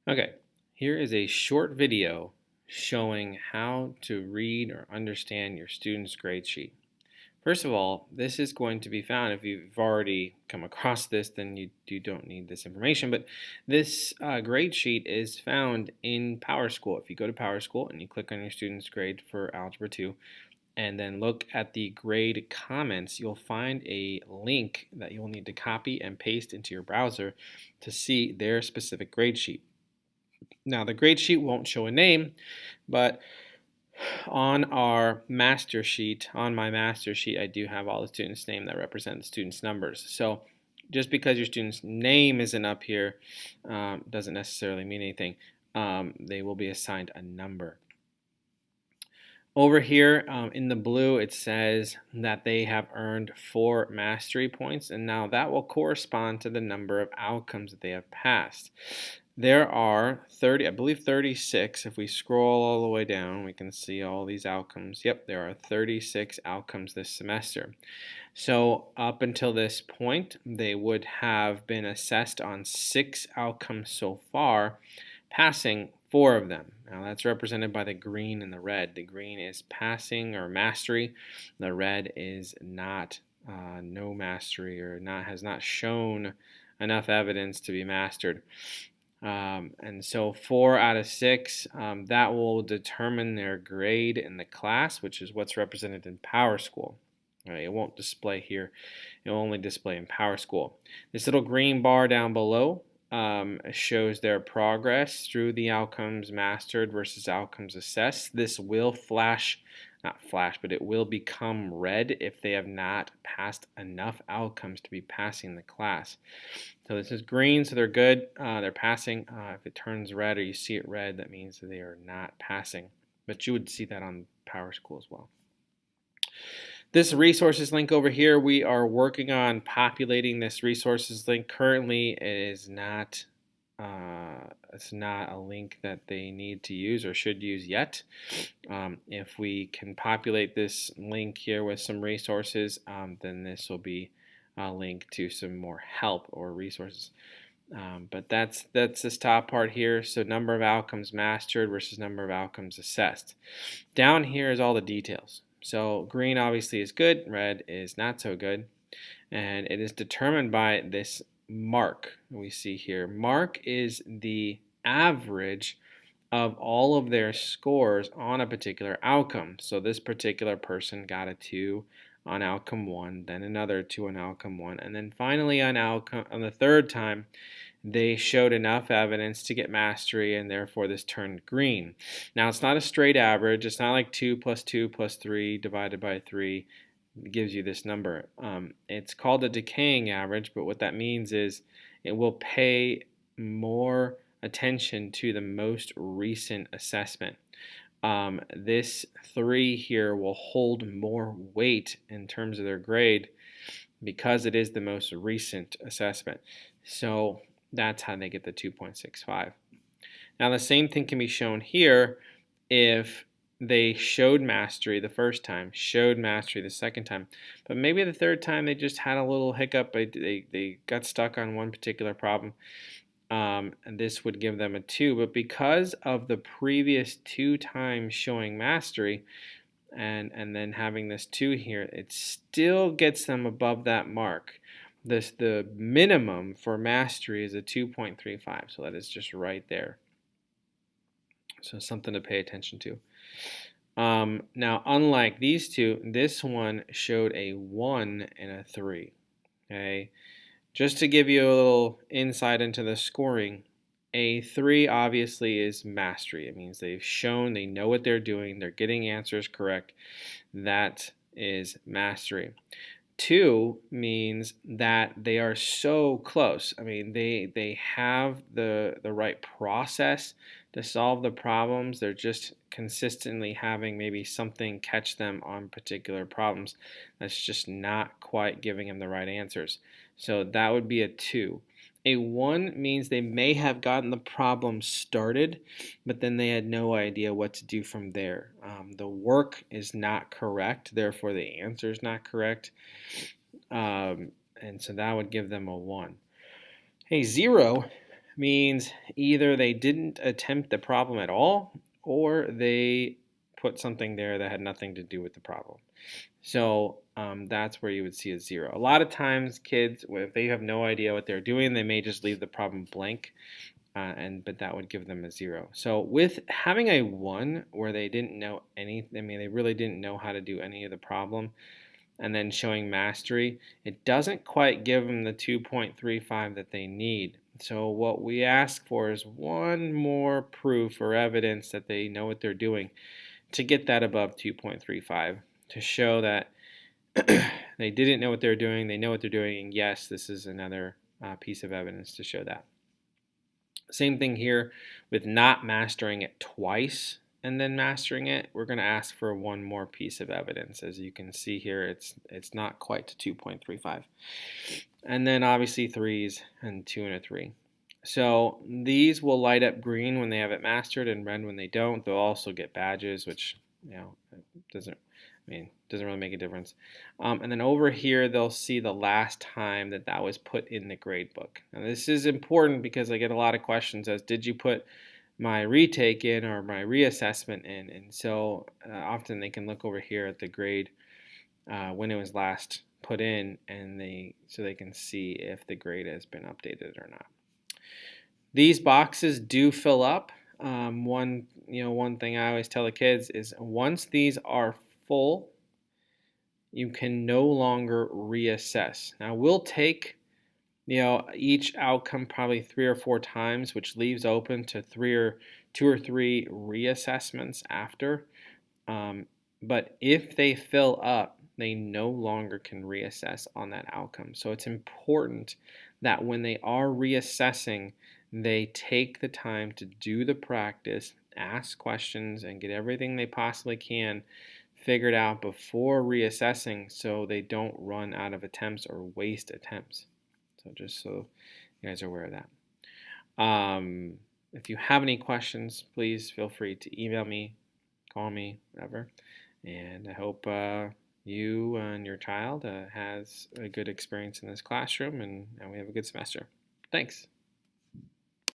Okay, here is a short video showing how to read or understand your student's grade sheet. First of all, this is going to be found, if you've already come across this, then you don't need this information, but this grade sheet is found in PowerSchool. If you go to PowerSchool and you click on your student's grade for Algebra 2, and then look at the grade comments, you'll find a link that you'll need to copy and paste into your browser to see their specific grade sheet. Now, the grade sheet won't show a name, but on our master sheet, on my master sheet, I do have all the students' name that represent the students' numbers. So just because your student's name isn't up here doesn't necessarily mean anything. They will be assigned a number. Over here in the blue, it says that they have earned 4 mastery points, and now that will correspond to the number of outcomes that they have passed. There are 30, I believe 36. If we scroll all the way down, we can see all these outcomes. Yep, there are 36 outcomes this semester. So up until this point, they would have been assessed on 6 outcomes so far, passing 4 of them. Now that's represented by the green and the red. The green is passing or mastery. The red is not no mastery, or has not shown enough evidence to be mastered. And so 4 out of 6, that will determine their grade in the class, which is what's represented in PowerSchool. Right, it won't display here. It will only display in PowerSchool. This little green bar down below shows their progress through the outcomes mastered versus outcomes assessed. This will but it will become red if they have not passed enough outcomes to be passing the class. So this is green, so they're good, they're passing. If it turns red or you see it red, that means that they are not passing. But you would see that on PowerSchool as well. This resources link over here, we are working on populating this resources link. Currently, it's not a link that they need to use or should use yet. If we can populate this link here with some resources, then this will be a link to some more help or resources. But that's this top part here. So number of outcomes mastered versus number of outcomes assessed. Down here is all the details. So green obviously is good, red is not so good, and it is determined by this mark we see here. Mark is the average of all of their scores on a particular outcome. So this particular person got a 2 on outcome 1, then another 2 on outcome 1, and then finally on the third time they showed enough evidence to get mastery, and therefore this turned green. Now it's not a straight average. It's not like 2 plus 2 plus 3 divided by 3 gives you this number. It's called a decaying average, but what that means is it will pay more attention to the most recent assessment. This 3 here will hold more weight in terms of their grade because it is the most recent assessment. So that's how they get the 2.65. Now the same thing can be shown here if they showed mastery the first time, showed mastery the second time, but maybe the third time they just had a little hiccup, they got stuck on one particular problem, and this would give them a 2, but because of the previous 2 times showing mastery and then having this 2 here, it still gets them above that mark. The minimum for mastery is a 2.35, so that is just right there. So something to pay attention to. Now, unlike these two, this one showed a 1 and a 3. Okay, just to give you a little insight into the scoring, a 3 obviously is mastery. It means they've shown they know what they're doing, they're getting answers correct. That is mastery. 2 means that they are so close. I mean, they have the right process to solve the problems. They're just consistently having maybe something catch them on particular problems that's just not quite giving them the right answers. So that would be a 2. A 1 means they may have gotten the problem started, but then they had no idea what to do from there. The work is not correct, therefore the answer is not correct. And so that would give them a 1. A 0 means either they didn't attempt the problem at all or they put something there that had nothing to do with the problem. So that's where you would see a 0. A lot of times kids, if they have no idea what they're doing, they may just leave the problem blank, but that would give them a 0. So with having a 1 where they didn't know anything, I mean they really didn't know how to do any of the problem, and then showing mastery, it doesn't quite give them the 2.35 that they need. So what we ask for is one more proof or evidence that they know what they're doing to get that above 2.35, to show that they didn't know what they're doing, they know what they're doing, and yes, this is another piece of evidence to show that. Same thing here with not mastering it twice and then mastering it. We're going to ask for one more piece of evidence. As you can see here, it's not quite to 2.35. And then obviously 3s and 2 and a 3. So these will light up green when they have it mastered and red when they don't. They'll also get badges, which doesn't really make a difference. And then over here, they'll see the last time that was put in the grade book. Now this is important because I get a lot of questions as, did you put my retake in or my reassessment in? And so often they can look over here at the grade when it was last put in, and so they can see if the grade has been updated or not. These boxes do fill up. One thing I always tell the kids is once these are full, you can no longer reassess. Now we'll take each outcome probably 3 or 4 times, which leaves open to 2 or 3 reassessments after. But if they fill up, they no longer can reassess on that outcome. So it's important that when they are reassessing, they take the time to do the practice, ask questions, and get everything they possibly can figured out before reassessing so they don't run out of attempts or waste attempts. So just so you guys are aware of that. If you have any questions, please feel free to email me, call me, whatever. And I hope you and your child has a good experience in this classroom, and we have a good semester. Thanks.